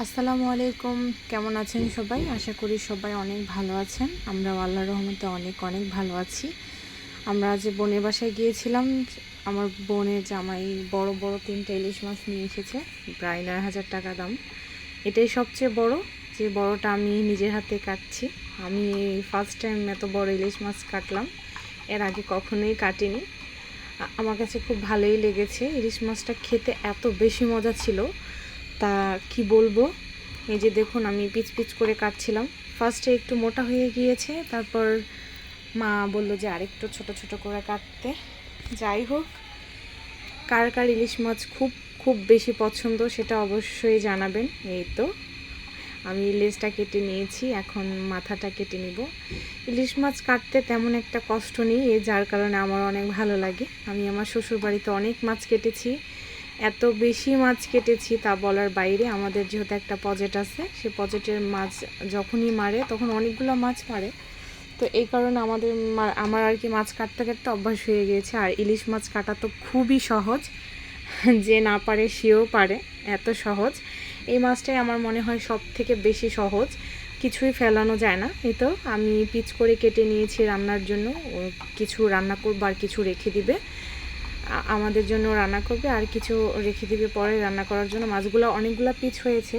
আসসালামু আলাইকুম। কেমন আছেন সবাই? আশা করি সবাই অনেক ভালো আছেন। আমরাও আল্লাহর রহমতে অনেক অনেক ভালো আছি। আমরা আজ বোনের বাসায় গিয়েছিলাম। আমার বোনের জামাই বড় বড় 3টা ইলিশ মাছ নিয়ে এসেছে, প্রায় 9,000 টাকা দাম। এটাই সবচেয়ে বড়, যে বড়টা আমি নিজের হাতে কাটছি। আমি ফার্স্ট টাইম এত বড় ইলিশ মাছ কাটলাম, এর আগে কখনোই কাটিনি। আমার কাছে খুব ভালোই লেগেছে। ইলিশ মাছটা খেতে এত বেশি মজা ছিল, তা কি বলবো। এই যে দেখুন, আমি পিচ পিচ করে কাটছিলাম। ফার্স্টে একটু মোটা হয়ে গিয়েছে, তারপর মা বলল যে আরেকটু ছোট ছোট করে কাটতে। যাই হোক, কার কার ইলিশ মাছ খুব খুব বেশি পছন্দ সেটা অবশ্যই জানাবেন। এই তো আমি লেজটা কেটে নিয়েছি, এখন মাথাটা কেটে নিব। ইলিশ মাছ কাটতে তেমন একটা কষ্ট নেই, যার কারণে আমার অনেক ভালো লাগে। আমি আমার শ্বশুরবাড়িতে অনেক মাছ কেটেছি, এত বেশি মাছ কেটেছি তা বলার বাইরে। আমাদের যেহেতু একটা পজেট আছে, সে পজেটের মাছ যখনই মারে তখন অনেকগুলো মাছ মারে, তো এই কারণে আমার আর কি মাছ কাটতে কাটতে অভ্যাস হয়ে গিয়েছে। আর ইলিশ মাছ কাটা তো খুবই সহজ, যে না পারে সেও পারে, এত সহজ। এই মাছটাই আমার মনে হয় সব থেকে বেশি সহজ, কিছুই ফেলানো যায় না। এই তো আমি পিচ করে কেটে নিয়েছি রান্নার জন্য। কিছু রান্না করবো আর কিছু রেখে দিবে, আমাদের জন্য রান্না করবে, আর কিছু রেখে দিবে পরে রান্না করার জন্য। মাছগুলো অনেকগুলো পিচ হয়েছে।